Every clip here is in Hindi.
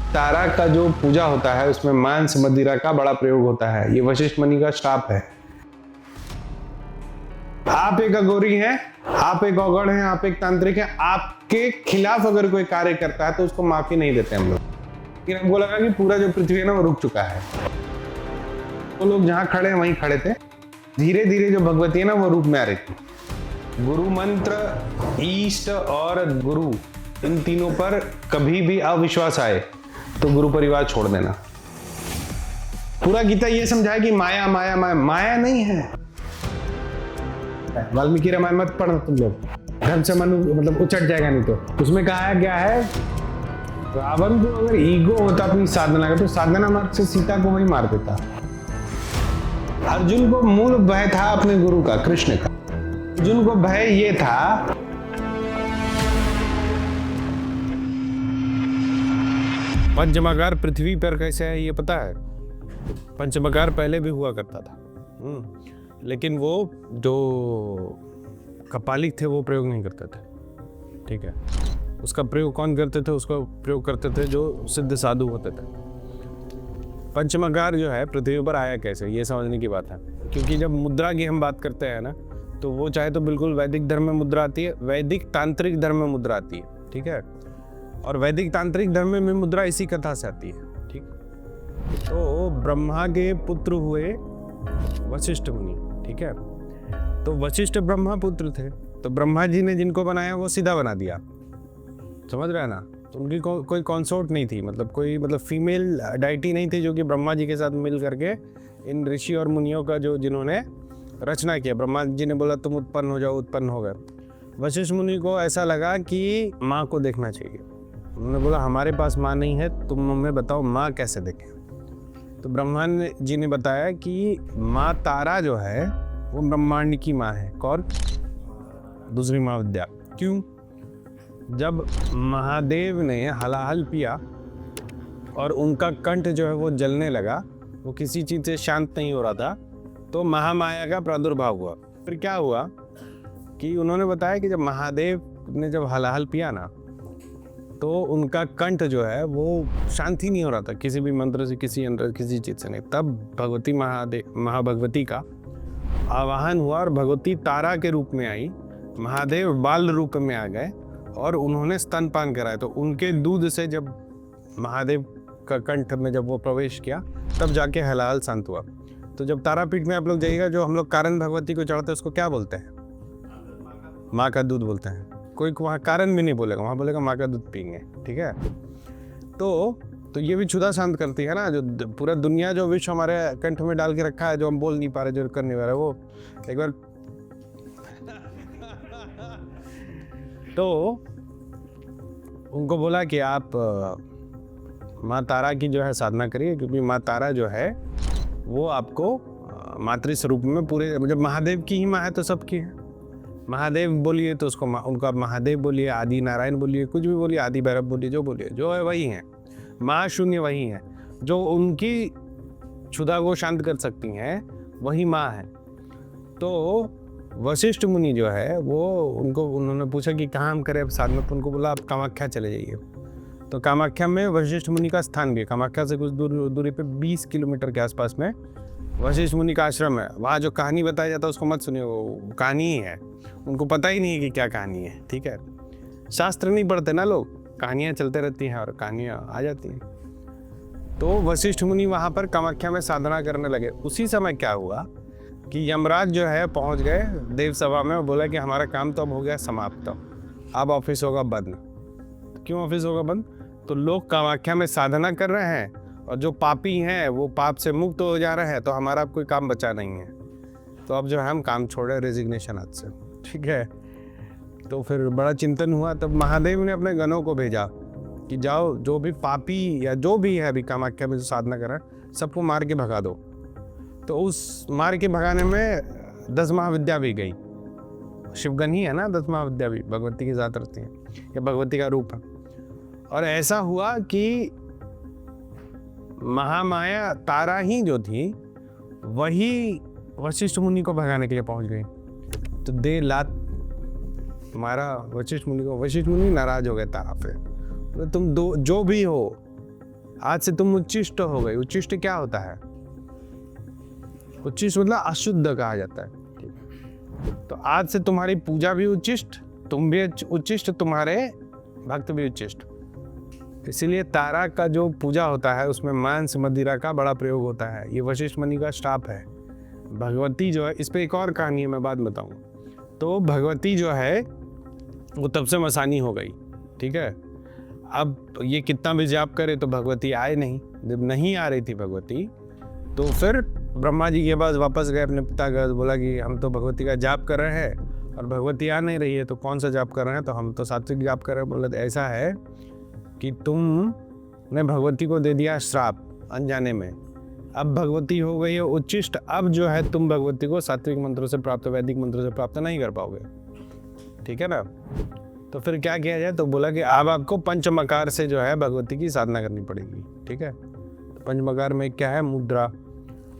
तारा का जो पूजा होता है उसमें मांस मदिरा का बड़ा प्रयोग होता है। ये वशिष्ठ मुनि का श्राप है। आप एक अघोरी हैं, आप एक औगड़ हैं, आप एक तांत्रिक हैं, आपके खिलाफ अगर कोई कार्य करता है तो उसको माफी नहीं देते हम लोग। लेकिन हमको लगा कि पूरा जो पृथ्वी है ना वो रुक चुका है, तो लोग जहां खड़े हैं वहीं खड़े थे। धीरे धीरे जो भगवती है ना वो रूप में आ रही थी। गुरु मंत्र, ईष्ट और गुरु, इन तीनों पर कभी भी अविश्वास आए तो गुरु परिवार छोड़ देना। पूरा गीता ये समझाए कि माया माया माया, माया नहीं है। वाल्मीकि रामायण मत पढ़ना तुम लोग, धर्म से मन मतलब उचट जाएगा नहीं तो। उसमें कहा क्या है, रावण को अगर ईगो होता अपनी साधना का तो साधना मार्ग से सीता को वही मार देता। अर्जुन को मूल भय था अपने गुरु का, कृष्ण का। अर्जुन को भय ये था पंचमहाकार पृथ्वी पर कैसे है ये पता है? पंचमहाकार पहले भी हुआ करता था, लेकिन वो जो कपालिक थे वो प्रयोग नहीं करते थे, ठीक है। उसका प्रयोग कौन करते थे? उसका प्रयोग करते थे जो सिद्ध साधु होते थे। पंचमहाकार जो है पृथ्वी पर आया कैसे, ये समझने की बात है। क्योंकि जब मुद्रा की हम बात करते हैं ना, तो वो चाहे तो बिल्कुल वैदिक धर्म में मुद्रा आती है, वैदिक तांत्रिक धर्म में मुद्रा आती है, ठीक है। और वैदिक तांत्रिक धर्म में मुद्रा इसी कथा से आती है, ठीक। तो ब्रह्मा के पुत्र हुए वशिष्ठ मुनि, ठीक है। तो वशिष्ठ ब्रह्मा पुत्र थे, तो ब्रह्मा जी ने जिनको बनाया वो सीधा बना दिया, समझ रहे हैं ना। तो उनकी कोई कंसोर्ट नहीं थी, मतलब कोई फीमेल डाइटी नहीं थी जो कि ब्रह्मा जी के साथ मिल करके इन ऋषि और मुनियों का जो जिन्होंने रचना किया। ब्रह्मा जी ने बोला तुम उत्पन्न हो जाओ, उत्पन्न हो गए। वशिष्ठ मुनि को ऐसा लगा कि माँ को देखना चाहिए। उन्होंने बोला हमारे पास माँ नहीं है, तुम हमें बताओ माँ कैसे देखें। तो ब्रह्मा जी ने बताया कि माँ तारा जो है वो ब्रह्मांड की माँ है। कौन? दूसरी माँ विद्या। क्यों? जब महादेव ने हलाहल पिया और उनका कंठ जो है वो जलने लगा, वो किसी चीज़ से शांत नहीं हो रहा था, तो महामाया का प्रादुर्भाव हुआ। फिर क्या हुआ कि उन्होंने बताया कि जब महादेव ने जब हलाहल पिया ना, तो उनका कंठ जो है वो शांति नहीं हो रहा था किसी भी मंत्र से, किसी चीज़ से नहीं। तब भगवती महाभगवती का आवाहन हुआ और भगवती तारा के रूप में आई, महादेव बाल रूप में आ गए और उन्होंने स्तनपान कराया। तो उनके दूध से जब महादेव का कंठ में जब वो प्रवेश किया तब जाके हलाहल शांत हुआ। तो जब तारापीठ में आप लोग जाइएगा, जो हम लोग कारण भगवती को चढ़ाते हैं उसको क्या बोलते हैं? माँ का दूध बोलते हैं। कोई वहाँ कारण भी नहीं बोलेगा, वहाँ बोलेगा माँ का दूध पीएंगे, ठीक है। तो ये भी क्षुधा शांत करती है ना। जो पूरा दुनिया जो विश्व हमारे कंठ में डाल के रखा है, जो हम बोल नहीं पा रहे, जो कर नहीं पा रहे, वो एक बार तो उनको बोला कि आप माँ तारा की जो है साधना करिए, क्योंकि माँ तारा जो है वो आपको मातृ स्वरूप में पूरे, जब महादेव की ही माँ है तो सबकी है। महादेव बोलिए तो उसको उनका महादेव बोलिए, आदि नारायण बोलिए, कुछ भी बोलिए, आदि भैरव बोलिए, जो बोलिए, जो है वही है। महाशून्य वही है, जो उनकी क्षुधा को शांत कर सकती हैं वही माँ है। तो वशिष्ठ मुनि जो है वो उन्होंने पूछा कि कहाँ हम करें अब साधना, तो उनको बोला आप कामाख्या चले जाइए। तो कामाख्या में वशिष्ठ मुनि का स्थान भी है। कामाख्या से कुछ दूरी पे 20 किलोमीटर के आसपास में वशिष्ठ मुनि का आश्रम है। वहाँ जो कहानी बताया जाता है उसको मत सुनिए, वो कहानी ही है, उनको पता ही नहीं है कि क्या कहानी है, ठीक है। शास्त्र नहीं पढ़ते ना लोग, कहानियाँ चलते रहती हैं और कहानियाँ आ जाती हैं। तो वशिष्ठ मुनि वहाँ पर कामाख्या में साधना करने लगे। उसी समय क्या हुआ कि यमराज जो है पहुँच गए देव सभा में और बोला कि हमारा काम तो अब हो गया समाप्त, अब ऑफिस होगा बंद। क्यों ऑफिस होगा बंद? तो लोग कामाख्या में साधना कर रहे हैं और जो पापी हैं वो पाप से मुक्त हो जा रहे हैं, तो हमारा अब कोई काम बचा नहीं है, तो अब जो है हम काम छोड़े, रेजिग्नेशन आज से, ठीक है। तो फिर बड़ा चिंतन हुआ। तब महादेव ने अपने गणों को भेजा कि जाओ जो भी पापी या जो भी है अभी कामाख्या में जो साधना कर रहा है सबको मार के भगा दो। तो उस मार के भगाने में 10 महाविद्या भी गई। शिवगन ही है ना, 10 महाविद्या भी भगवती के साथ रहती हैं, ये भगवती का रूप है। और ऐसा हुआ कि महामाया तारा ही जो थी वही वशिष्ठ मुनि को भगाने के लिए पहुंच गई। तो दे लात मारा वशिष्ठ मुनि को। वशिष्ठ मुनि नाराज हो गए तारा पे, तो तुम दो जो भी हो आज से तुम उच्चिष्ट हो गई। उच्चिष्ट क्या होता है? उच्चिष्ट मतलब अशुद्ध कहा जाता है। तो आज से तुम्हारी पूजा भी उच्चिष्ट, तुम भी उच्चिष्ट, तुम्हारे भक्त भी उच्चिष्ट। इसीलिए तारा का जो पूजा होता है उसमें मांस मदिरा का बड़ा प्रयोग होता है। ये वशिष्ठ मुनि का श्राप है। भगवती जो है, इस पे एक और कहानी है, मैं बात बताऊंगा। तो भगवती जो है वो तब से मसानी हो गई, ठीक है। अब ये कितना भी जाप करे तो भगवती आए नहीं। जब नहीं आ रही थी भगवती, तो फिर ब्रह्मा जी के पास वापस गए अपने पिता का, बोला कि हम तो भगवती का जाप कर रहे हैं और भगवती आ नहीं रही है, तो कौन सा जाप कर रहे हैं? तो हम तो सात्विक जाप कर रहे हैं। बोले ऐसा है कि तुमने भगवती को दे दिया श्राप अनजाने में, अब भगवती हो गई है उच्चिष्ट। अब जो है तुम भगवती को सात्विक मंत्रों से प्राप्त, वैदिक मंत्रों से प्राप्त नहीं कर पाओगे, ठीक है ना। तो फिर क्या किया जाए? तो बोला कि अब आपको पंचमकार से जो है भगवती की साधना करनी पड़ेगी, ठीक है। तो पंचमकार में क्या है? मुद्रा।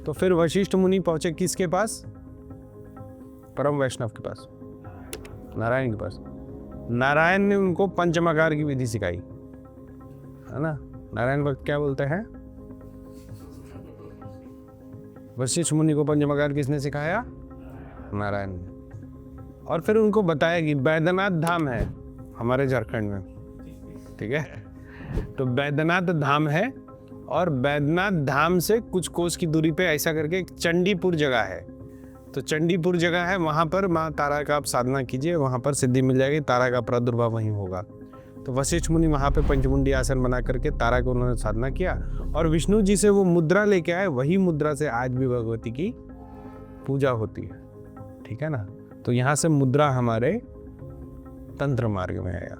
तो फिर वशिष्ठ मुनि पहुंचे किसके पास? परम वैष्णव के पास, नारायण के पास। नारायण ने उनको पंचमकार की विधि सिखाई, है ना। नारायण भक्त क्या बोलते हैं? वशिष्ठ मुनि को पंचमकार किसने सिखाया? नारायण ने। और फिर उनको बताया कि बैद्यनाथ धाम है हमारे झारखंड में, ठीक है। तो बैद्यनाथ धाम है और बैद्यनाथ धाम से कुछ कोस की दूरी पे ऐसा करके एक चंडीपुर जगह है। तो चंडीपुर जगह है, वहाँ पर माँ तारा का आप साधना कीजिए, वहाँ पर सिद्धि मिल जाएगी, तारा का प्रादुर्भाव वहीं होगा। तो वशिष्ठ मुनि वहाँ पे पंचमुंडी आसन बना करके तारा को उन्होंने साधना किया और विष्णु जी से वो मुद्रा लेके आए। वही मुद्रा से आज भी भगवती की पूजा होती है, ठीक है ना। तो यहाँ से मुद्रा हमारे तंत्र मार्ग में आया।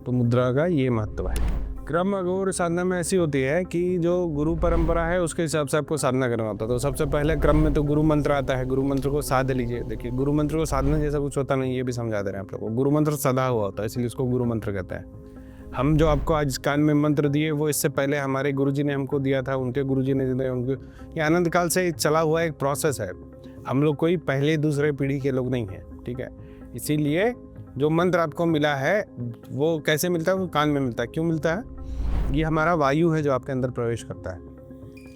तो मुद्रा का ये महत्व है। क्रम अघोर साधना में ऐसी होती है कि जो गुरु परंपरा है उसके हिसाब से आपको साधना करना होता है। तो सबसे पहले क्रम में तो गुरु मंत्र आता है, गुरु मंत्र को साध लीजिए। देखिए, गुरु मंत्र को साधना जैसा कुछ होता नहीं, ये भी समझा दे रहे हैं आप लोगों को। गुरु मंत्र सदा हुआ होता है, इसलिए उसको गुरु मंत्र कहता है। हम जो आपको आज कान में मंत्र दिए वो इससे पहले हमारे गुरुजी ने हमको दिया था, उनके गुरुजी ने दिया उनको। ये अनंत काल से चला हुआ एक प्रोसेस है। हम लोग कोई पहले दूसरे पीढ़ी के लोग नहीं हैं, ठीक है। इसीलिए जो मंत्र आपको मिला है वो कैसे मिलता है? वो कान में मिलता है। क्यों मिलता है? ये हमारा वायु है जो आपके अंदर प्रवेश करता है।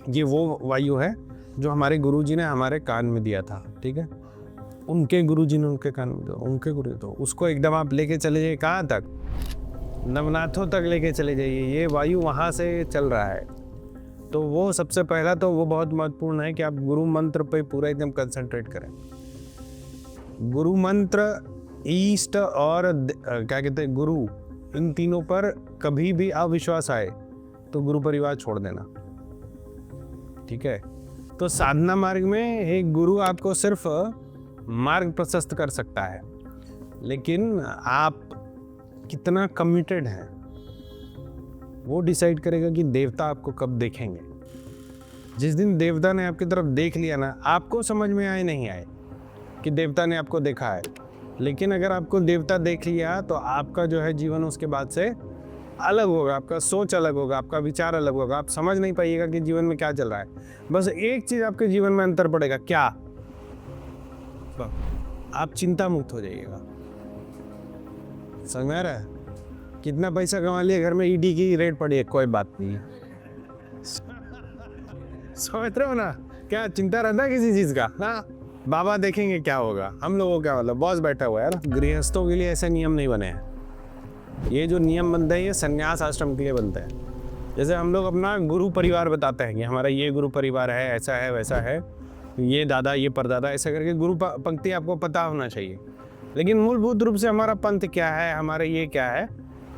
ये वो वायु है जो हमारे गुरुजी ने हमारे कान में दिया था, ठीक है। उनके गुरुजी ने उनके कान में दिया, उनके गुरु। तो उसको एकदम आप लेके चले जाइए, कहाँ तक? नवनाथों तक लेके चले जाइए। ये वायु वहाँ से चल रहा है। तो वो सबसे पहला तो वो बहुत महत्वपूर्ण है कि आप गुरु मंत्र पे पूरा एकदम कंसंट्रेट करें। गुरु मंत्र, ईष्ट और क्या कहते हैं गुरु, इन तीनों पर कभी भी अविश्वास आए तो गुरु परिवार छोड़ देना, ठीक है। तो साधना मार्ग में एक गुरु आपको सिर्फ मार्ग प्रशस्त कर सकता है, लेकिन आप कितना कमिटेड हैं वो डिसाइड करेगा कि देवता आपको कब देखेंगे। जिस दिन देवता ने आपकी तरफ देख लिया ना, आपको समझ में आए नहीं आए कि देवता ने आपको देखा है, लेकिन अगर आपको देवता देख लिया तो आपका जो है जीवन उसके बाद से अलग होगा, आपका सोच अलग होगा, आपका विचार अलग होगा। आप समझ नहीं पाइएगा कि जीवन में क्या चल रहा है। बस एक चीज आपके जीवन में अंतर पड़ेगा, क्या? आप चिंता मुक्त हो जाइएगा। समझ में आ रहा है? कितना पैसा कमा लिया, घर में ईडी की रेड पड़ी है, कोई बात नहीं है। समझ रहे हो ना? क्या चिंता रहता है किसी चीज का ना? बाबा देखेंगे क्या होगा। हम लोगों का मतलब बॉस बैठा हुआ है ना। गृहस्थों के लिए ऐसे नियम नहीं बने हैं। ये जो नियम बनते हैं ये संन्यास आश्रम के लिए बनते हैं। जैसे हम लोग अपना गुरु परिवार बताते हैं कि हमारा ये गुरु परिवार है, ऐसा है, वैसा है, ये दादा, ये परदादा, ऐसा करके गुरु पंक्ति आपको पता होना चाहिए। लेकिन मूलभूत रूप से हमारा पंथ क्या है, हमारा ये क्या है,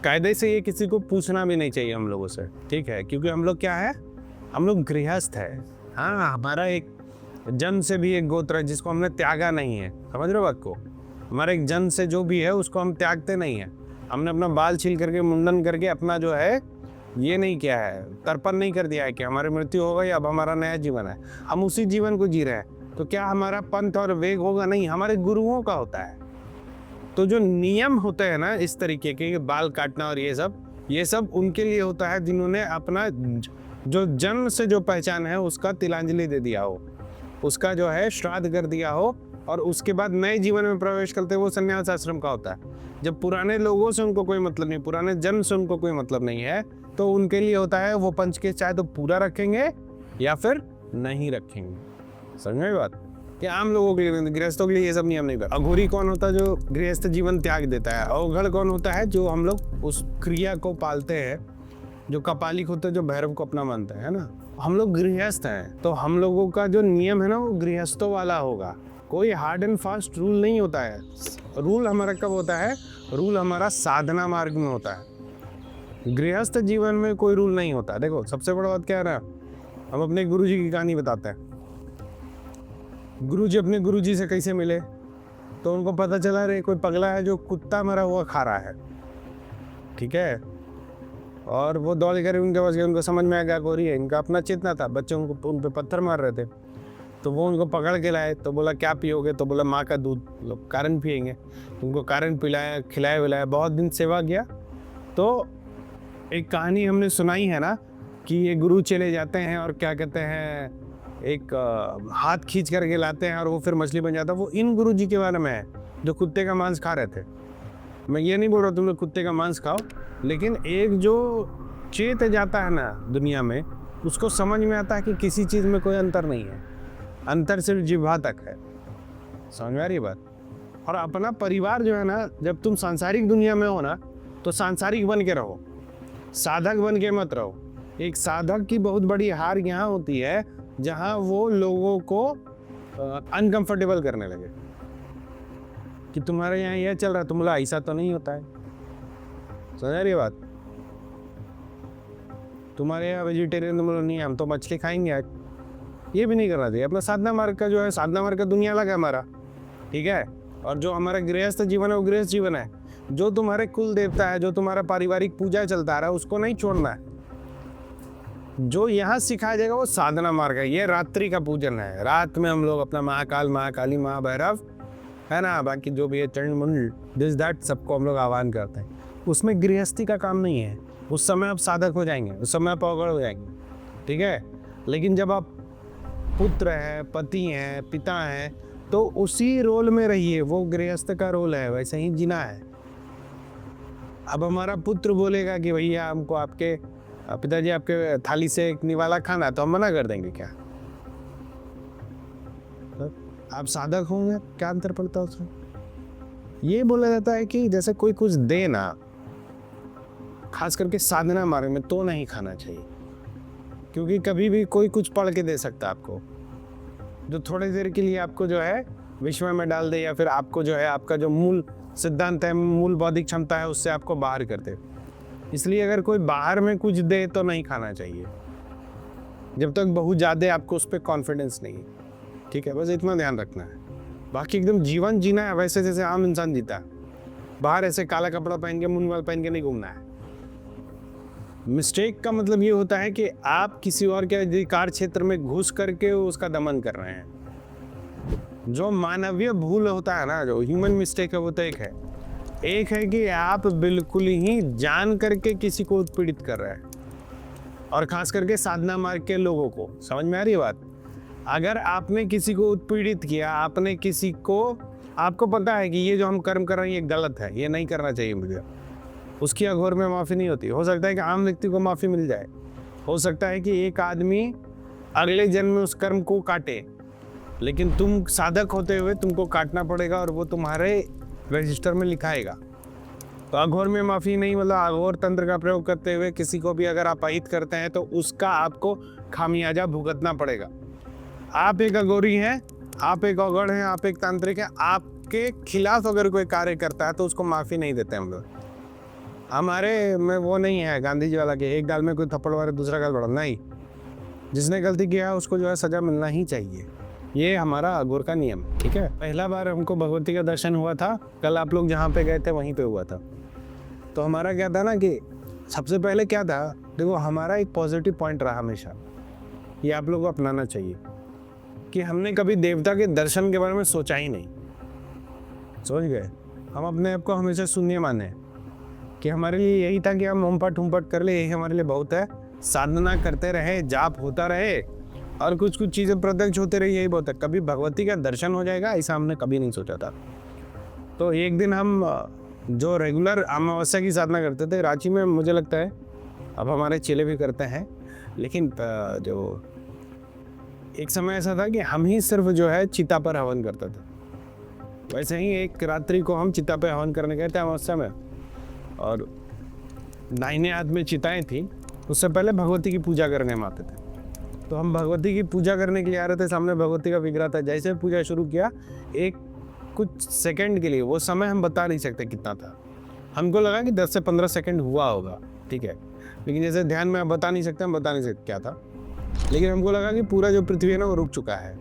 कायदे से ये किसी को पूछना भी नहीं चाहिए हम लोगों से, ठीक है। क्योंकि हम लोग क्या है, हम लोग गृहस्थ है। हाँ, हमारा एक जन्म से भी एक गोत्र है जिसको हमने त्यागा नहीं है। समझ रहे हो बात को? हमारे एक जन्म से जो भी है उसको हम त्यागते नहीं है। हमने अपना बाल छील करके, मुंडन करके अपना जो है ये नहीं किया है, तर्पण नहीं कर दिया है कि हमारी मृत्यु हो गई, अब हमारा नया जीवन है, हम उसी जीवन को जी रहे हैं। तो क्या हमारा पंथ और वेग होगा? नहीं, हमारे गुरुओं का होता है। तो जो नियम होते हैं ना इस तरीके के, बाल काटना और ये सब उनके लिए होता है जिन्होंने अपना जो जन्म से जो पहचान है उसका तिलांजलि दे दिया हो, उसका जो है श्राद्ध कर दिया हो, और उसके बाद नए जीवन में प्रवेश करते वो संन्यास आश्रम का होता है। जब पुराने लोगों से उनको कोई मतलब नहीं, पुराने जन्म से उनको कोई मतलब नहीं है, तो उनके लिए होता है वो पंच के चाहे तो पूरा रखेंगे या फिर नहीं रखेंगे। समझ में बात कि आम लोगों के लिए, गृहस्थों के लिए ये सब नियम नहीं था। अघोरी कौन होता है? जो गृहस्थ जीवन त्याग देता है। अवघड़ कौन होता है? जो हम लोग उस क्रिया को पालते हैं, जो कपालिक होता है, जो भैरव को अपना मानता है ना। हम लोग गृहस्थ हैं तो हम लोगों का जो नियम है ना वो गृहस्थों वाला होगा। कोई हार्ड एंड फास्ट रूल नहीं होता है। रूल हमारा कब होता है? रूल हमारा साधना मार्ग में होता है। गृहस्थ जीवन में कोई रूल नहीं होता। देखो सबसे बड़ा बात क्या है ना, हम अपने गुरुजी की कहानी बताते हैं। गुरुजी अपने गुरुजी से कैसे मिले? तो उनको पता चला रे कोई पगला है जो कुत्ता मरा हुआ खा रहा है, ठीक है। और वो दौड़ कर उनके पास गए, उनको समझ में आ गया गोरी है, इनका अपना चेतना था, बच्चे उनको उन पे पत्थर मार रहे थे। तो वो उनको पकड़ के लाए, तो बोला क्या पियोगे? तो बोला माँ का दूध, लोग कारण पियेंगे। उनको कारण पिलाया, खिलाया विलाया, बहुत दिन सेवा किया। तो एक कहानी हमने सुनाई है ना कि ये गुरु चले जाते हैं और क्या कहते हैं, एक हाथ खींच करके लाते हैं और वो फिर मछली बन जाता है। वो इन गुरु जी के बारे में है जो कुत्ते का मांस खा रहे थे। मैं ये नहीं बोल रहा तुम लोग कुत्ते का मांस खाओ, लेकिन एक जो चेत जाता है ना दुनिया में, उसको समझ में आता है कि किसी चीज़ में कोई अंतर नहीं है, अंतर सिर्फ जिह्वा तक है। समझ में आ रही बात? और अपना परिवार जो है ना, जब तुम सांसारिक दुनिया में हो ना तो सांसारिक बन के रहो, साधक बन के मत रहो। एक साधक की बहुत बड़ी हार यहाँ होती है जहाँ वो लोगों को अनकंफर्टेबल करने लगे कि तुम्हारे यहाँ यह चल रहा है, तुम बोला ऐसा तो नहीं होता है। समझ रही बात? तुम्हारे यहाँ वेजिटेरियन, तुम बोलो नहीं हम तो मछली खाएंगे आज। ये भी नहीं करना चाहिए। अपना साधना मार्ग का जो है, साधना मार्ग का दुनिया अलग है हमारा, ठीक है। और जो हमारा गृहस्थ जीवन है वो गृहस्थ जीवन है। जो तुम्हारे कुल देवता है, जो तुम्हारा पारिवारिक पूजा चलता रहा है, उसको नहीं छोड़ना है। जो यहाँ सिखाया जाएगा वो साधना मार्ग है। ये रात्रि का पूजन है। रात में हम लोग अपना महाकाल, महाकाली, महाभैरव है ना, बाकी जो भी है चंड मुंड दिस दैट सबको हम लोग आह्वान करते हैं। उसमें गृहस्थी का काम नहीं है। उस समय आप साधक हो जाएंगे, उस समय आप अवगढ़ हो जाएंगे, ठीक है। लेकिन जब आप पुत्र हैं, पति हैं, पिता हैं, तो उसी रोल में रहिए। वो गृहस्थ का रोल है, वैसे ही जीना है। अब हमारा पुत्र बोलेगा कि भैया हमको आपके पिताजी आपके थाली से एक निवाला खाना, तो हम मना कर देंगे क्या? आप साधक होंगे, क्या अंतर पड़ता है उसमें? ये बोला जाता है कि जैसे कोई कुछ दे ना, खास करके साधना मार्ग में, तो नहीं खाना चाहिए। क्योंकि कभी भी कोई कुछ पढ़ के दे सकता है आपको, जो थोड़ी देर के लिए आपको जो है विश्व में डाल दे, या फिर आपको जो है आपका जो मूल सिद्धांत है, मूल बौद्धिक क्षमता है, उससे आपको बाहर कर दे। इसलिए अगर कोई बाहर में कुछ दे तो नहीं खाना चाहिए, जब तक बहुत ज़्यादा आपको उस पर कॉन्फिडेंस नहीं है, ठीक है। बस इतना ध्यान रखना है। बाकी एकदम जीवन जीना है वैसे जैसे आम इंसान जीता है। बाहर ऐसे काला कपड़ा पहन के, मुंह पहन के नहीं घूमना है। मिस्टेक का मतलब ये होता है कि आप किसी और के अधिकार क्षेत्र में घुस करके उसका दमन कर रहे हैं। जो मानवीय भूल होता है ना, जो ह्यूमन मिस्टेक है, वो तो एक है कि आप बिल्कुल ही जान करके किसी को उत्पीड़ित कर रहे हैं, और खास करके साधना मार्ग के लोगों को। समझ में आ रही है बात? अगर आपने किसी को उत्पीड़ित किया, आपने किसी को, आपको पता है कि ये जो हम कर्म कर रहे हैं ये गलत है, ये नहीं करना चाहिए मुझे, उसकी अघोर में माफ़ी नहीं होती। हो सकता है कि आम व्यक्ति को माफ़ी मिल जाए, हो सकता है कि एक आदमी अगले जन्म में उस कर्म को काटे, लेकिन तुम साधक होते हुए तुमको काटना पड़ेगा और वो तुम्हारे रजिस्टर में लिखाएगा। तो अघोर में माफ़ी नहीं, मतलब अघोर तंत्र का प्रयोग करते हुए किसी को भी अगर आप अहित करते हैं तो उसका आपको खामियाजा भुगतना पड़ेगा। आप एक अघोरी हैं, आप एक अवगढ़ हैं, आप एक तांत्रिक हैं, आपके खिलाफ अगर कोई कार्य करता है तो उसको माफ़ी नहीं देते हम लोग। हमारे में वो नहीं है गांधी जी वाला कि एक गाल में कोई थप्पड़ मारे दूसरा गाल बढ़ा, नहीं। जिसने गलती किया है उसको जो है सज़ा मिलना ही चाहिए। ये हमारा अघोर का नियम, ठीक है। पहला बार हमको भगवती का दर्शन हुआ था, कल आप लोग जहाँ पे गए थे वहीं पे हुआ था। तो हमारा क्या था ना कि सबसे पहले क्या था, देखो हमारा एक पॉजिटिव पॉइंट रहा हमेशा, ये आप लोगों को अपनाना चाहिए, कि हमने कभी देवता के दर्शन के बारे में सोचा ही नहीं। समझ गए? हम अपने आप को हमेशा शून्य माने, कि हमारे लिए यही था कि हम होमपट हुमपट कर ले, यही हमारे लिए बहुत है। साधना करते रहे, जाप होता रहे और कुछ कुछ चीज़ें प्रत्यक्ष होते रही, यही बहुत है। कभी भगवती का दर्शन हो जाएगा ऐसा हमने कभी नहीं सोचा था। तो एक दिन हम जो रेगुलर अमावस्या की साधना करते थे रांची में, मुझे लगता है अब हमारे चेले भी करते हैं, लेकिन जो एक समय ऐसा था कि हम ही सिर्फ जो है चिता पर हवन करते थे। वैसे ही एक रात्रि को हम चिता पे हवन करने गए थे अमावस्या में, और दाहिने हाथ में चिताएं थी। उससे पहले भगवती की पूजा करने हम आते थे, तो हम भगवती की पूजा करने के लिए आ रहे थे। सामने भगवती का विग्रह था। जैसे पूजा शुरू किया, एक कुछ सेकंड के लिए, वो समय हम बता नहीं सकते कितना था, हमको लगा कि 10 से 15 सेकंड हुआ होगा, ठीक है, लेकिन जैसे ध्यान में हम बता नहीं सकते क्या था, लेकिन हमको लगा कि पूरा जो पृथ्वी है ना वो रुक चुका है।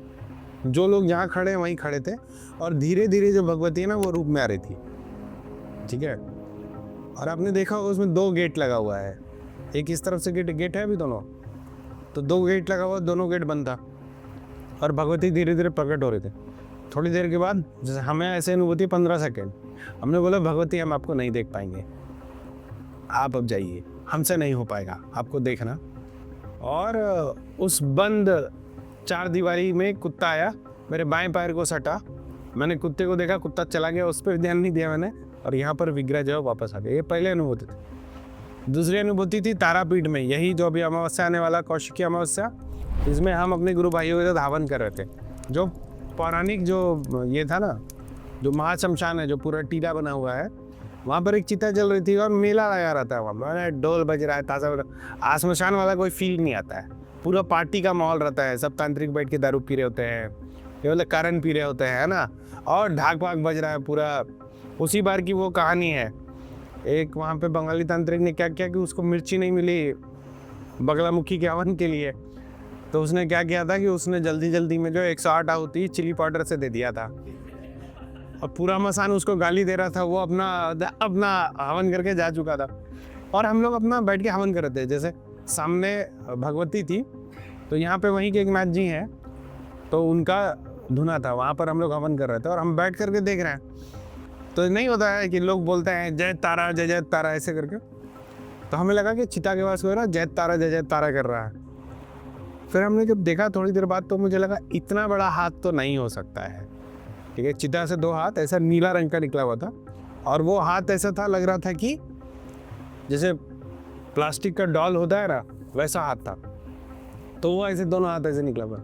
जो लोग जहाँ खड़े हैं वहीं खड़े थे, और धीरे धीरे जो भगवती है ना वो रूप में आ रही थी, ठीक है। और आपने देखा होगा उसमें 2 गेट लगा हुआ है, एक इस तरफ से गेट है अभी दोनों, तो 2 गेट लगा हुआ, दोनों गेट बंद था, और भगवती धीरे धीरे प्रकट हो रहे थे। थोड़ी देर के बाद जैसे हमें ऐसे अनुभूति 15 सेकेंड, हमने बोला भगवती हम आपको नहीं देख पाएंगे, आप अब जाइए, हमसे नहीं हो पाएगा आपको देखना। और उस बंद 4 दीवारी में कुत्ता आया, मेरे बाएं पैर को सटा, मैंने कुत्ते को देखा, कुत्ता चला गया, उस पर ध्यान नहीं दिया मैंने, और यहाँ पर विग्रह जो है वापस आ गया। ये पहले अनुभूति थी। दूसरी अनुभूति थी तारापीठ में, यही जो अभी अमावस्या आने वाला कौशिकी अमावस्या, इसमें हम अपने गुरु भाइयों के साथ हवन कर रहे थे। जो पौराणिक जो ये था ना, जो महाशमशान है, जो पूरा टीला बना हुआ है, वहाँ पर एक चिता जल रही थी और मेला लगा रहा था। वहाँ पर ढोल बज रहा है, ताज़ा शमशान वाला कोई फील नहीं आता है, पूरा पार्टी का माहौल रहता है। सब तांत्रिक बैठ के दारू पी रहे होते हैं, ये वाले कारण पी रहे होते हैं, है ना, और ढाक भाग बज रहा है पूरा। उसी बार की वो कहानी है, एक वहाँ पे बंगाली तांत्रिक ने क्या किया कि उसको मिर्ची नहीं मिली बगलामुखी के हवन के लिए, तो उसने क्या किया था कि उसने जल्दी जल्दी में जो 108 आहुति चिली पाउडर से दे दिया था, और पूरा मसान उसको गाली दे रहा था। वो अपना हवन करके जा चुका था, और हम लोग अपना बैठ के हवन कर रहे थे। जैसे सामने भगवती थी, तो यहाँ पे वहीं के एक नाथ जी हैं, तो उनका धुना था, वहाँ पर हम लोग हवन कर रहे थे, और हम बैठ करके देख रहे हैं। तो नहीं होता है कि लोग बोलते हैं जय तारा जय जय तारा ऐसे करके, तो हमें लगा कि चिता के पास ना जय तारा कर रहा है। फिर हमने जब देखा थोड़ी देर बाद, तो मुझे लगा इतना बड़ा हाथ तो नहीं हो सकता है, ठीक है। चिता से 2 हाथ ऐसा नीला रंग का निकला हुआ था, और वो हाथ ऐसा था, लग रहा था कि जैसे प्लास्टिक का डॉल होता है ना, वैसा हाथ था। तो वो ऐसे दोनों हाथ ऐसे निकला हुआ।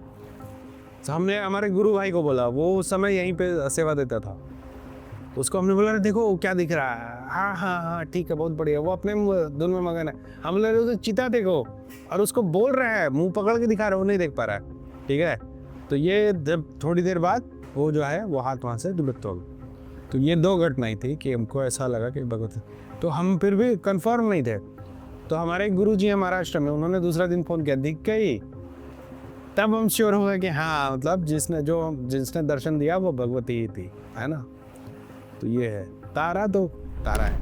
तो हमने हमारे गुरु भाई को बोला, वो उस समय यहीं पे सेवा देता था, उसको हमने बोला देखो क्या दिख रहा है। हाँ ठीक है, बहुत बढ़िया। वो अपने धुन में मगन है। हम लोग उसे चिता देखो, और उसको बोल रहे हैं, मुंह पकड़ के दिखा रहे, वो नहीं देख पा रहा है, ठीक है। तो ये जब थोड़ी देर बाद वो जो है वो हाथ वहाँ से दुलत हो गया। तो ये 2 घटनाएं थी कि हमको ऐसा लगा कि भगवती, तो हम फिर भी कंफर्म नहीं थे। तो हमारे गुरु जी हैं महाराष्ट्र में, उन्होंने दूसरा दिन फ़ोन किया, दिख गई, तब हम श्योर हो गए कि हाँ, मतलब जिसने दर्शन दिया वो भगवती ही थी, है ना। तो ये है तारा, तो तारा है।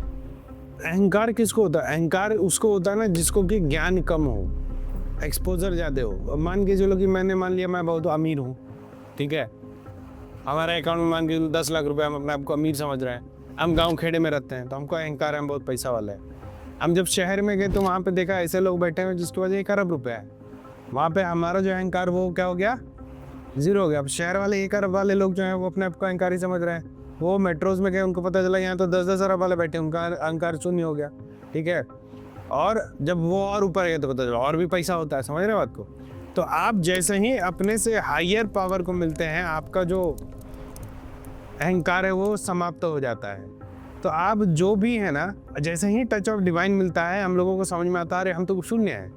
अहंकार किसको होता है? अहंकार उसको होता है ना जिसको कि ज्ञान कम हो, एक्सपोजर ज़्यादा हो। मान के चलो कि मैंने मान लिया मैं बहुत अमीर हूँ, ठीक है, हमारे अकाउंट में मान के 10 लाख रुपए, हम अपने आपको अमीर समझ रहे हैं। हम गांव खेड़े में रहते हैं, तो हमको अहंकार है, हम बहुत पैसा वाले हैं। हम जब शहर में गए तो वहाँ पे देखा ऐसे लोग बैठे हुए जिसकी वजह 1 अरब रुपये है। वहाँ पे हमारा जो अहंकार वो क्या हो गया, 0 हो गया। अब शहर वाले 1 अरब वाले लोग जो हैं वो अपने आप को अहंकारी समझ रहे हैं। वो मेट्रोज में गए, उनको पता चला यहाँ तो 10-10 अरब वाले बैठे, उनका अहंकार शून्य हो गया, ठीक है। और जब वो और ऊपर गए तो पता चला और भी पैसा होता है, समझ रहे बात को। तो आप जैसे ही अपने से हायर पावर को मिलते हैं, आपका जो अहंकार है वो समाप्त हो जाता है। तो आप जो भी है ना, जैसे ही टच ऑफ डिवाइन मिलता है, हम लोगों को समझ में आता है हम तो शून्य है,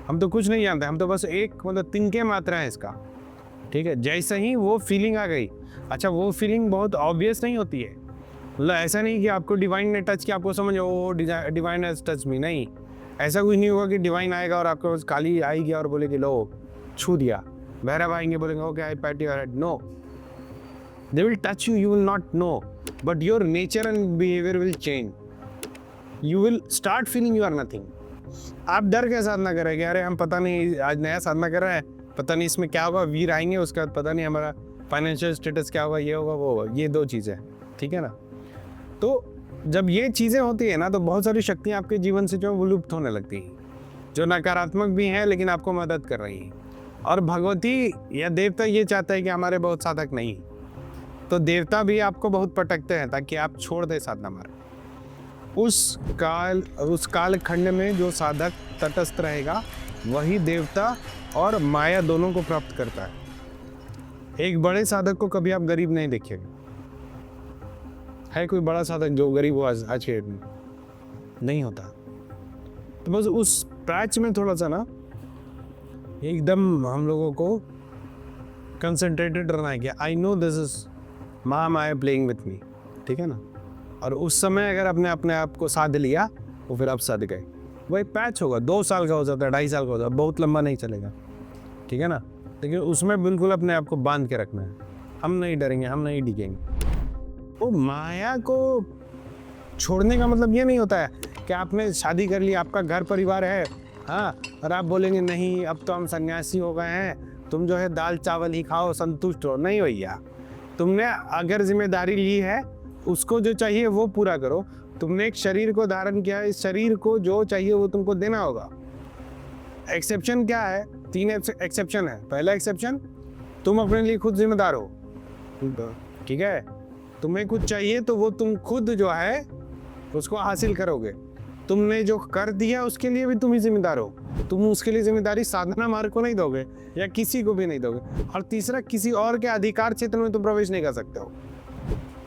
हम तो कुछ नहीं जानते, हम तो बस एक मतलब तिनके मात्रा है इसका, ठीक है। जैसे ही वो फीलिंग आ गई, अच्छा वो फीलिंग बहुत ऑब्वियस नहीं होती है, मतलब ऐसा नहीं कि आपको डिवाइन ने टच किया आपको समझ ओ डिवाइन हैज टच मी, नहीं, ऐसा कुछ नहीं होगा कि डिवाइन आएगा और आपको बस काली आएगी और बोलेगी लो छू दिया। भैरव आएंगे बोलेंगे okay I pat your head, no, they will touch you, you will not know, but your nature and behavior will change, you will start feeling you are nothing। आप डर के साधना करेंगे, अरे हम पता नहीं आज नया साधना कर रहे हैं, पता नहीं इसमें क्या होगा, वीर आएंगे, उसके बाद पता नहीं हमारा फाइनेंशियल स्टेटस क्या होगा, ये होगा वो होगा, ये 2 चीज़ें, ठीक है ना। तो जब ये चीज़ें होती है ना, तो बहुत सारी शक्तियाँ आपके जीवन से जो वो लुप्त होने लगती हैं, जो नकारात्मक भी हैं लेकिन आपको मदद कर रही हैं। और भगवती या देवता ये चाहता है कि हमारे बहुत साधक नहीं, तो देवता भी आपको बहुत पटकते हैं ताकि आप छोड़ दे साधना मार्ग। उस कालखंड में जो साधक तटस्थ रहेगा वही देवता और माया दोनों को प्राप्त करता है। एक बड़े साधक को कभी आप गरीब नहीं देखेंगे। है कोई बड़ा साधक जो गरीब हो आज के डेट में? नहीं होता। तो बस उस पैच में थोड़ा सा ना एकदम हम लोगों को कंसंट्रेटेड रहना है कि I know this is Maya playing with me, ठीक है ना। और उस समय अगर अपने आप को साध लिया तो फिर आप साध गए। वो एक पैच होगा, 2 साल का हो जाता है, 2.5 साल का हो जाता है, बहुत लंबा नहीं चलेगा, ठीक है ना। लेकिन उसमें बिल्कुल अपने आप को बांध के रखना है। हम नहीं डरेंगे, हम नहीं डिगेंगे। वो माया को छोड़ने का मतलब ये नहीं होता है कि आपने शादी कर ली, आपका घर परिवार है, हाँ, और आप बोलेंगे नहीं अब तो हम सन्यासी हो गए हैं, तुम जो है दाल चावल ही खाओ, संतुष्ट हो। नहीं भैया, तुमने अगर जिम्मेदारी ली है उसको जो चाहिए वो पूरा करो। तुमने एक शरीर को धारण किया, इस शरीर को जो चाहिए वो तुमको देना होगा। एक्सेप्शन क्या है? 3 एक्सेप्शन है। पहला एक्सेप्शन, तुम अपने लिए खुद जिम्मेदार हो, ठीक है। तुम्हें कुछ चाहिए तो वो तुम खुद जो है उसको हासिल करोगे। तुमने जो कर दिया उसके लिए भी तुम ही जिम्मेदार हो। तुम उसके लिए जिम्मेदारी साधना मार्ग को नहीं दोगे या किसी को भी नहीं दोगे। और तीसरा, किसी और के अधिकार क्षेत्र में तुम प्रवेश नहीं कर सकते हो।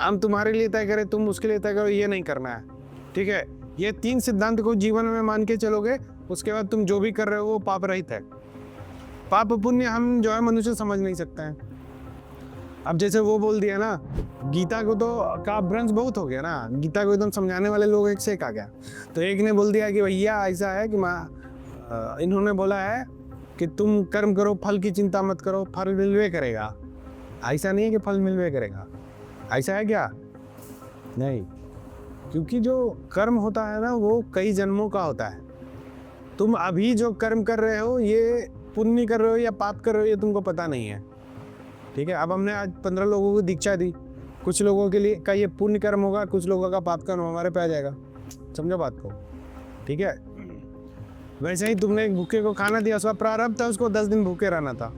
हम तुम्हारे लिए तय करें, तुम उसके लिए तय करो, ये नहीं करना है, ठीक है। ये 3 सिद्धांत को जीवन में मान के चलोगे, उसके बाद तुम जो भी कर रहे हो वो पाप रहित है। पाप पुण्य हम जो है मनुष्य समझ नहीं सकते हैं। अब जैसे वो बोल दिया ना, गीता को तो का भ्रंश बहुत हो गया ना, गीता को एकदम समझाने वाले लोग एक से एक आ गया। तो एक ने बोल दिया कि भैया ऐसा है कि इन्होंने बोला है कि तुम कर्म करो, फल की चिंता मत करो, फल मिलवे करेगा। ऐसा नहीं है कि फल मिलवे करेगा, ऐसा है क्या? नहीं, क्योंकि जो कर्म होता है ना वो कई जन्मों का होता है। तुम अभी जो कर्म कर रहे हो ये पुण्य कर रहे हो या पाप कर रहे हो ये तुमको पता नहीं है, ठीक है। अब हमने आज 15 लोगों को दीक्षा दी, कुछ लोगों के लिए का ये पुण्य कर्म होगा, कुछ लोगों का पाप कर्म हमारे पे आ जाएगा। समझो बात को, ठीक है। वैसे ही तुमने एक भूखे को खाना दिया, उसका प्रारब्ध था, उसको 10 दिन भूखे रहना था,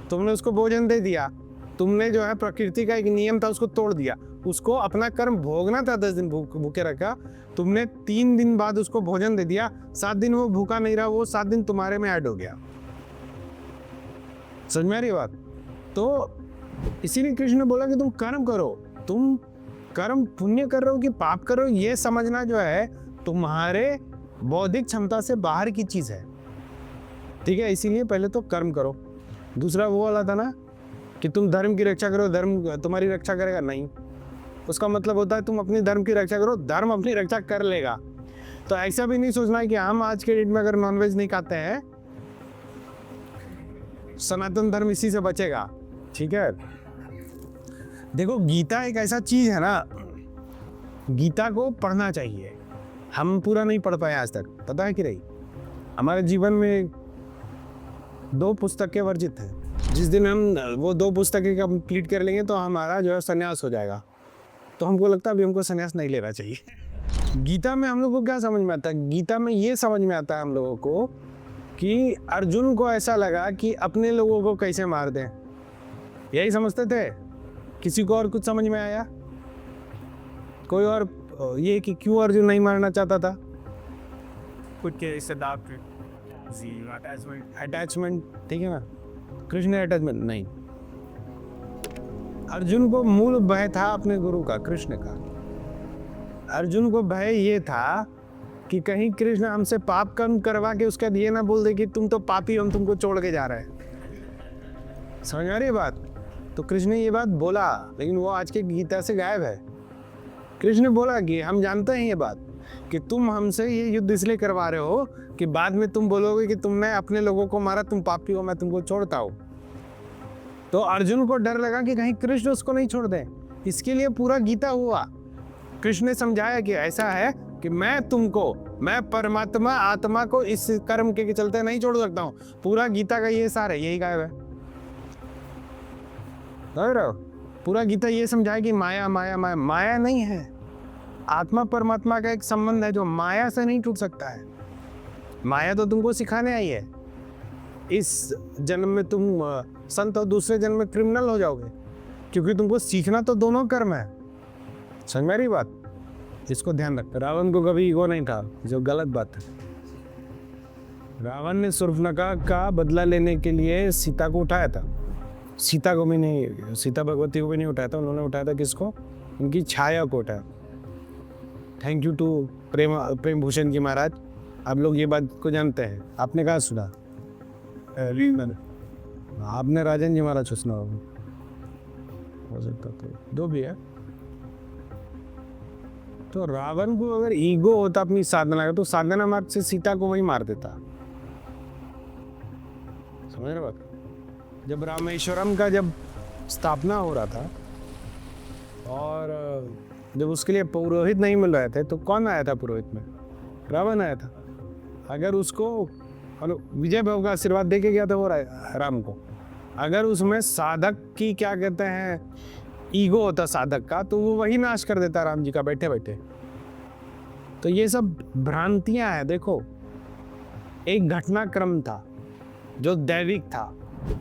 तुमने उसको भोजन दे दिया। तुमने जो है प्रकृति का एक नियम था उसको तोड़ दिया, उसको अपना कर्म भोगना था, 10 दिन भूखे रखा, तुमने 3 दिन बाद उसको भोजन दे दिया, 7 दिन वो भूखा नहीं रहा, वो 7 दिन तुम्हारे में ऐड हो गया। समझ में आ रही बात? तो इसीलिए कृष्ण ने बोला कि तुम कर्म करो, तुम कर्म पुण्य कर रहे हो कि पाप कर रहे हो ये समझना जो है तुम्हारे बौद्धिक क्षमता से बाहर की चीज है, ठीक है। इसीलिए पहले तो कर्म करो। दूसरा वो वाला था ना कि तुम धर्म की रक्षा करो, धर्म तुम्हारी रक्षा करेगा, नहीं। उसका मतलब होता है तुम अपनी धर्म की रक्षा करो, धर्म अपनी रक्षा कर लेगा। तो ऐसा भी नहीं सोचना है कि हम आज के डेट में अगर नॉनवेज नहीं खाते हैं सनातन धर्म इसी से बचेगा, ठीक है। देखो गीता एक ऐसा चीज है ना, गीता को पढ़ना चाहिए। हम पूरा नहीं पढ़ पाए आज तक, पता है कि नहीं। हमारे जीवन में 2 पुस्तकें वर्जित हैं। जिस दिन हम वो 2 पुस्तकें कंप्लीट कर लेंगे तो हमारा जो है संन्यास हो जाएगा। तो हमको लगता है अभी हमको संन्यास नहीं लेना चाहिए। गीता में हम लोग को क्या समझ में आता है? गीता में ये समझ में आता है हम लोगों को कि अर्जुन को ऐसा लगा कि अपने लोगों को कैसे मार दें, यही समझते थे। किसी को और कुछ समझ में आया? कोई और ये कि क्यों अर्जुन नहीं मारना चाहता था? अटैचमेंट, ठीक है ना। कृष्ण अटैचमेंट नहीं, अर्जुन को मूल भय था अपने गुरु का, कृष्ण का। अर्जुन को भय ये था कि कहीं कृष्ण हमसे पाप कर्म करवा के उसका ये ना बोल दे कि तुम तो पापी हो, हम तुमको छोड़ के जा रहे हैं। समझ आ रही बात? तो कृष्ण ने ये बात बोला, लेकिन वो आज के गीता से गायब है। कृष्ण ने बोला कि हम जानते हैं ये बात कि तुम हमसे ये युद्ध इसलिए करवा रहे हो कि बाद में तुम बोलोगे कि तुमने अपने लोगों को मारा, तुम पापी हो, मैं तुमको छोड़ता हूँ। तो अर्जुन को डर लगा कि कहीं कृष्ण उसको नहीं छोड़ दे, इसके लिए पूरा गीता हुआ। कृष्ण ने समझाया कि ऐसा है कि मैं परमात्मा आत्मा को इस कर्म के चलते नहीं छोड़ सकता हूँ। पूरा गीता का ये सार है, यही गायब है। पूरा गीता ये समझाए कि माया माया माया माया नहीं है, आत्मा परमात्मा का एक संबंध है जो माया से नहीं टूट सकता है। माया तो तुमको सिखाने आई है, इस जन्म में तुम संत और दूसरे जन्म में क्रिमिनल हो जाओगे, क्योंकि तुमको सीखना तो दोनों कर्म है। समझ में आ रही बात? इसको ध्यान रखना, रावण को कभी ईगो नहीं था, जो गलत बात है। रावण ने शूर्पणखा का बदला लेने के लिए सीता को उठाया था। सीता को भी नहीं, सीता भगवती को भी नहीं उठाया था, उन्होंने उठाया था किसको? उनकी छाया को उठाया। थैंक यू टू प्रेम भूषण जी महाराज, आप लोग ये बात को जानते हैं। आपने कहा सुना? आपने राजन जी महाराज को सुना हो सकता, तो दो भी है। तो रावण को अगर ईगो होता अपनी साधना का, तो साधना मार्ग से सीता को वही मार देता। समझ रहे बात? जब रामेश्वरम का जब स्थापना हो रहा था और जब उसके लिए पुरोहित नहीं मिल रहे थे, तो कौन आया था पुरोहित में? रावण आया था। अगर उसको विजय भाव का आशीर्वाद दे के गया था वो राम को, अगर उसमें साधक की क्या कहते हैं ईगो होता साधक का, तो वो वही नाश कर देता राम जी का बैठे बैठे। तो ये सब भ्रांतियां हैं। देखो, एक घटनाक्रम था जो दैविक था,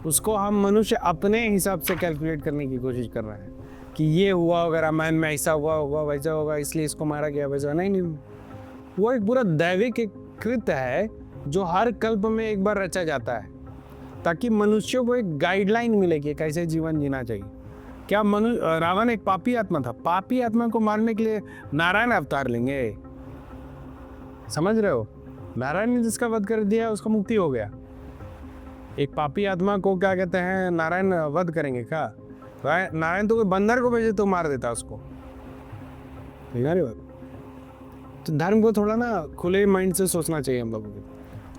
उसको हम मनुष्य अपने हिसाब से कैलकुलेट करने की कोशिश कर रहे हैं कि ये हुआ होगा, रामायण में ऐसा हुआ होगा, वैसा होगा, इसलिए इसको मारा गया, वैसा नहीं। वो एक पूरा दैविक एक कृत्य है जो हर कल्प में एक बार रचा जाता है, ताकि मनुष्यों को एक गाइडलाइन मिले कि कैसे जीवन जीना चाहिए। क्या रावण एक पापी आत्मा था? पापी आत्मा को मारने के लिए नारायण अवतार लेंगे? समझ रहे हो? नारायण ने जिसका वध कर दिया उसको मुक्ति हो गया। एक पापी आत्मा को क्या कहते हैं नारायण वध करेंगे क्या? नारायण तो कोई बंदर को भेजे तो मार देता उसको। तो धर्म को थोड़ा ना खुले माइंड से सोचना चाहिए हम लोगों को।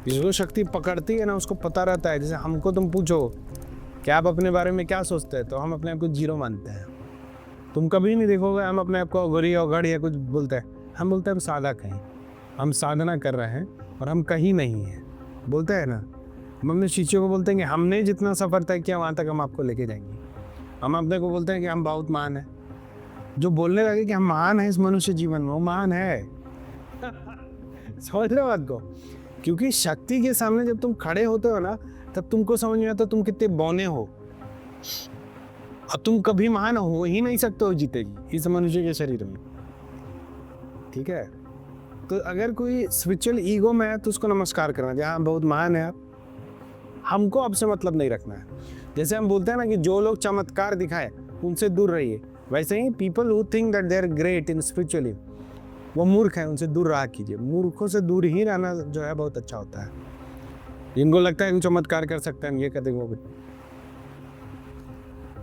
जिसको शक्ति पकड़ती है ना, उसको पता रहता है। जैसे हमको तुम पूछो कि आप अपने बारे में क्या सोचते हैं, तो हम अपने आप को जीरो मानते हैं। तुम कभी नहीं देखोगे हम अपने आप को गोरी और गढ़ या कुछ बोलते हैं। हम बोलते हैं हम साधक हैं, हम साधना कर रहे हैं और हम कहीं नहीं हैं, बोलते हैं ना। हम अपने शिष्यों को बोलते हैं कि हमने जितना सफ़र तय किया वहाँ तक हम आपको लेके जाएंगे। हम अपने को बोलते हैं कि हम बहुत महान हैं। जो बोलने लगे कि हम महान हैं इस मनुष्य जीवन में, वो महान है। समझ रहे हो बात को? क्योंकि शक्ति के सामने जब तुम खड़े होते हो ना, तब तुमको समझ में आता तुम कितने बौने हो। और तुम कभी महान हो ही नहीं सकते हो जीतेगी इस मनुष्य के शरीर में। ठीक है? तो अगर कोई स्पिरिचुअल ईगो में है तो उसको नमस्कार करना चाहिए। हाँ, बहुत महान है आप, हमको आपसे मतलब नहीं रखना है। जैसे हम बोलते हैं ना कि जो लोग चमत्कार दिखाए उनसे दूर रहिए, वैसे ही people who think that they are great in spiritually, वो मूर्ख हैं, उनसे दूर रहा कीजिए। मूर्खों से दूर ही रहना जो है बहुत अच्छा होता है। जिनको लगता है कि चमत्कार कर सकते हैं, ये कहते हैं वो भी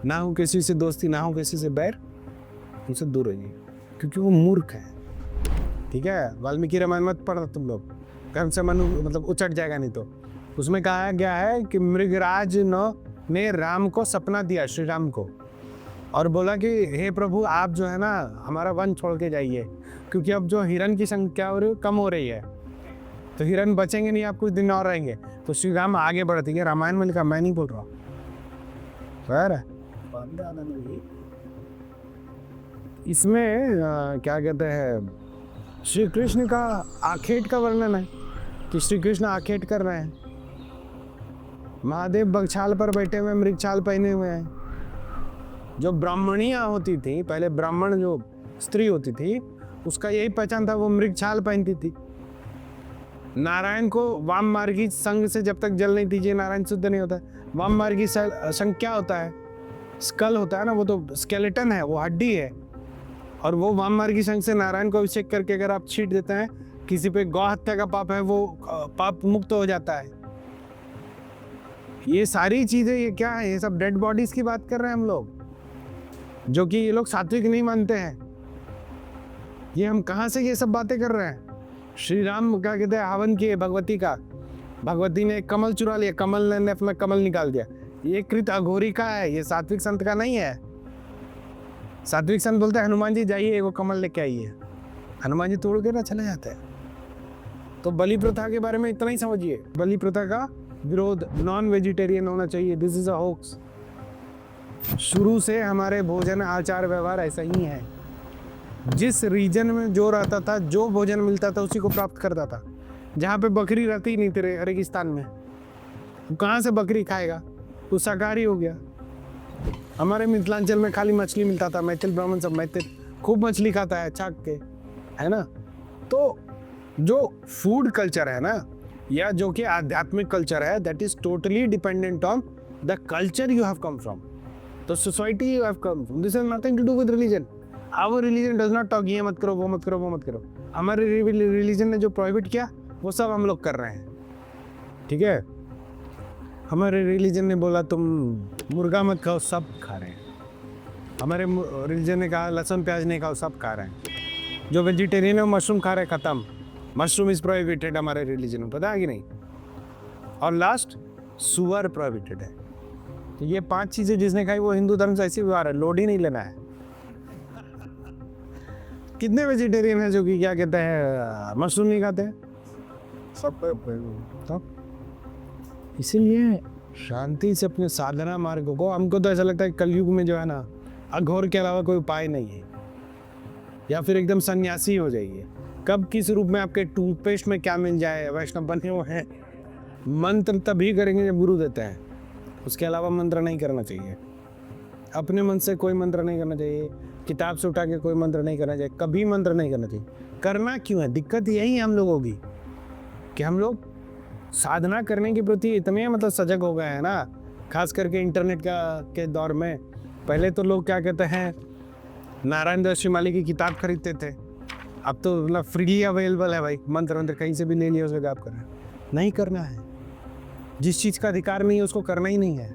ना हो किसी से दोस्ती, ना हो किसी से बैर, उनसे दूर रहिए, क्योंकि वो मूर्ख है। ठीक है? वाल्मीकि रामायण मत पढ़ो तुम लोग, कर्म से मन मतलब उचट जाएगा नहीं तो। उसमें कहा गया है कि मृगराज ने राम को सपना दिया, श्री राम को, और बोला कि हे प्रभु आप जो है ना हमारा वन छोड़ के जाइए, क्योंकि अब जो हिरण की संख्या कम हो रही है, तो हिरण बचेंगे नहीं, आप कुछ दिन और रहेंगे। तो श्री राम आगे बढ़ते गए। रामायण में लिखा, मैं नहीं बोल रहा हूँ। इसमें क्या कहते हैं, श्री कृष्ण का आखेट का वर्णन है कि श्री कृष्ण आखेट कर रहे हैं। महादेव बगछाल पर बैठे हुए, मृगछाल पहने हुए हैं। जो ब्राह्मणियाँ होती थी पहले, ब्राह्मण जो स्त्री होती थी उसका यही पहचान था, वो मृगछाल पहनती थी। नारायण को वाम मार्गी संग से जब तक जल नहीं दीजिए नारायण शुद्ध नहीं होता। वाम मार्गी संग क्या होता है? स्कल होता है ना, वो तो स्केलेटन है, वो हड्डी है। और वो वाम मार्गी संग से नारायण को अभिषेक करके अगर आप छीट देते हैं, किसी पे गौ हत्या का पाप है वो पाप मुक्त हो जाता है। ये सारी चीजें ये क्या है? ये सब डेड बॉडीज की बात कर रहे हैं हम लोग, जो कि ये लोग सात्विक नहीं मानते हैं। ये हम कहाँ से ये सब बातें कर रहे हैं? श्री राम क्या कहते हैं, हवन किए भगवती का, भगवती ने कमल चुरा लिया, कमल ने अपना कमल निकाल दिया। ये कृत अघोरी का है, ये सात्विक संत का नहीं है। सात्विक संत बोलते हैं हनुमान जी जाइए वो कमल लेके आइए, हनुमान जी तोड़ के ना चले जाते हैं। तो बलि प्रथा के बारे में इतना ही समझिए, बलि प्रथा का विरोध, नॉन वेजिटेरियन होना चाहिए। This is a hoax. शुरू से हमारे भोजन आचार व्यवहार ऐसा ही है। जिस रीजन में जो रहता था, जो भोजन मिलता था उसी को प्राप्त करता था। जहाँ पे बकरी रहती ही नहीं थी रेगिस्तान में, कहाँ से बकरी खाएगा? वो शाकाहारी हो गया। हमारे मिथिलांचल में खाली मछली मिलता था। मैथिल ब्राह्मण सब मैथिल खूब मछली खाता है छाक के, है ना। तो जो फूड कल्चर है ना, या जो कि आध्यात्मिक कल्चर है, that is totally dependent on the culture you have come from, the society you have come from. This has nothing to do with religion. Our religion does not talk ये मत करो, वो मत करो, वो मत करो। हमारे रिलीजन ने जो प्रोहिबिट किया वो सब हम लोग कर रहे हैं, ठीक है। हमारे रिलीजन ने बोला तुम मुर्गा मत खाओ, सब खा रहे हैं। हमारे रिलीजन ने कहा लहसुन प्याज नहीं खाओ, सब खा रहे हैं। जो वेजिटेरियन है मशरूम खा रहे हैं, खत्म। मशरूम इज प्रोहिबिटेड हमारे रिलीजन में, पता है कि नहीं। और लास्ट सुअर प्रोहिबिटेड है। तो ये 5 चीजें जिसने खाई वो हिंदू धर्म से ऐसी व्यवहार है, लोड ही नहीं लेना है। कितने वेजिटेरियन है जो कि क्या कहते हैं मशरूम नहीं खाते हैं, सब। तो इसीलिए शांति से अपने साधना मार्ग को, हमको तो ऐसा लगता है कलयुग में जो है ना, अघोर के अलावा कोई उपाय नहीं है, या फिर एकदम सन्यासी हो जाइए। कब किस रूप में आपके टूथपेस्ट में क्या मिल जाए, वैष्णव बने हुए हैं। मंत्र तभी करेंगे जब गुरु देते हैं, उसके अलावा मंत्र नहीं करना चाहिए। अपने मन से कोई मंत्र नहीं करना चाहिए, किताब से उठा के कोई मंत्र नहीं करना चाहिए, कभी मंत्र नहीं करना चाहिए। करना क्यों है, दिक्कत यही है हम लोगों की कि हम लोग साधना करने के प्रति इतने मतलब सजग हो गए हैं ना, खास करके इंटरनेट के दौर में। पहले तो लोग क्या कहते हैं नारायण दास श्रीमाली की किताब खरीदते थे, अब तो मतलब फ्रीली अवेलेबल है भाई, मंत्र मंत्र कहीं से भी ले लिया, उसका आप करना नहीं करना है। जिस चीज़ का अधिकार नहीं है उसको करना ही नहीं है।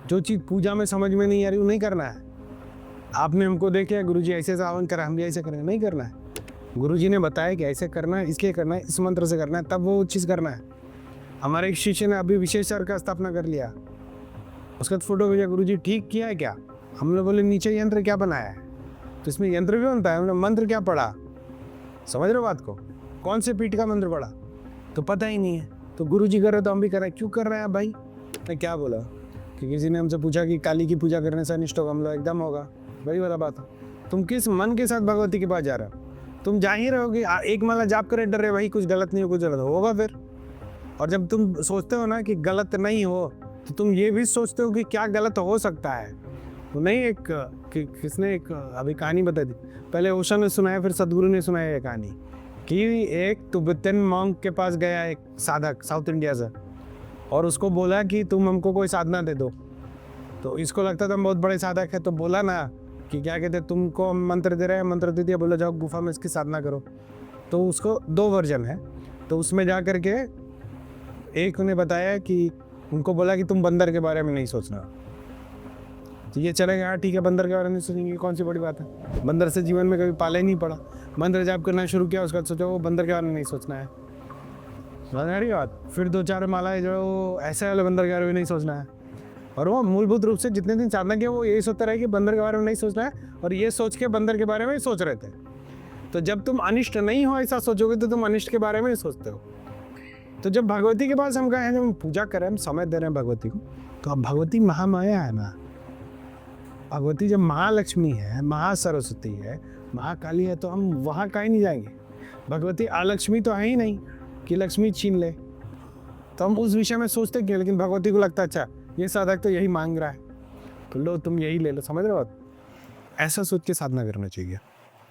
जो चीज़ पूजा में समझ में नहीं आ रही वो नहीं करना है। आपने हमको देखे गुरुजी ऐसे सावन करा, हम भी ऐसे करेंगे, नहीं करना है। गुरुजी ने बताया कि ऐसे करना है, इसके करना है, इस मंत्र से करना है, तब वो चीज़ करना है। हमारे एक शिष्य ने अभी विशेष सर का स्थापना कर लिया, उसका फोटो भेजा, गुरुजी ठीक किया है क्या। हम लोग बोले नीचे यंत्र क्या बनाया है, तो इसमें यंत्र भी बनता है। हमने मंत्र क्या पढ़ा, समझ रहे हो बात को, कौन से पीठ का मंत्र पढ़ा, तो पता ही नहीं है। तो गुरुजी कर रहे तो हम भी कर रहे हैं, क्यों कर रहे हैं भाई। मैं क्या बोला कि किसी ने हमसे पूछा कि काली की पूजा करने से अनिष्ट होगा, हम लोग एकदम होगा, वही वाला बात है। तुम किस मन के साथ भगवती के पास जा रहे हो, तुम जा ही रहोगे। एक माला जाप करे डर रहे भाई कुछ गलत नहीं हो, कुछ गलत होगा फिर। और जब तुम सोचते हो ना कि गलत नहीं हो, तो तुम ये भी सोचते हो कि क्या गलत हो सकता है। तो नहीं, किसने एक अभी कहानी बता दी, पहले ओशो ने सुनाया, फिर सदगुरु ने सुनाया ये कहानी कि एक तिब्बतन मॉन्क के पास गया एक साधक साउथ इंडिया से, और उसको बोला कि तुम हमको कोई साधना दे दो। तो इसको लगता था हम बहुत बड़े साधक है, तो बोला ना कि क्या कहते तुमको हम मंत्र दे रहे हैं, मंत्र दे दिया, बोला जाओ गुफा में इसकी साधना करो। तो उसको 2 वर्जन है, तो उसमें जा कर के एक ने बताया कि उनको बोला कि तुम बंदर के बारे में नहीं सोचना। तो ये चले गया, ठीक है बंदर के बारे में सोचेंगे, कौन सी बड़ी बात है, बंदर से जीवन में कभी पाला ही नहीं पड़ा। मंत्र जाप करना शुरू किया, उसका सोचो वो बंदर के बारे में नहीं सोचना है, समझ आ रही बात। फिर 2-4 मालाएं जो ऐसे वाले बंदर के बारे में नहीं सोचना है। और वो मूलभूत रूप से जितने दिन साधना किया वो यही सोचता रहे कि बंदर के बारे में नहीं सोचना है, और ये सोच के बंदर के बारे में ही सोच रहे थे। तो जब तुम अनिष्ट नहीं हो ऐसा सोचोगे तो तुम अनिष्ट के बारे में ही सोचते हो। तो जब भगवती के पास हम गए हैं, जब हम पूजा कर रहे हैं, हम समय दे रहे हैं भगवती को, तो अब भगवती महामाया है ना। भगवती जब महालक्ष्मी है, महासरस्वती है, महाकाली है, तो हम वहाँ कहीं नहीं जाएंगे। भगवती अलक्ष्मी तो है ही नहीं कि लक्ष्मी छीन ले, तो हम उस विषय में सोचते क्यों। लेकिन भगवती को लगता अच्छा ये साधक तो यही मांग रहा है, तो लो तुम यही ले लो, समझ रहे हो। ऐसा सोच के साधना करना चाहिए।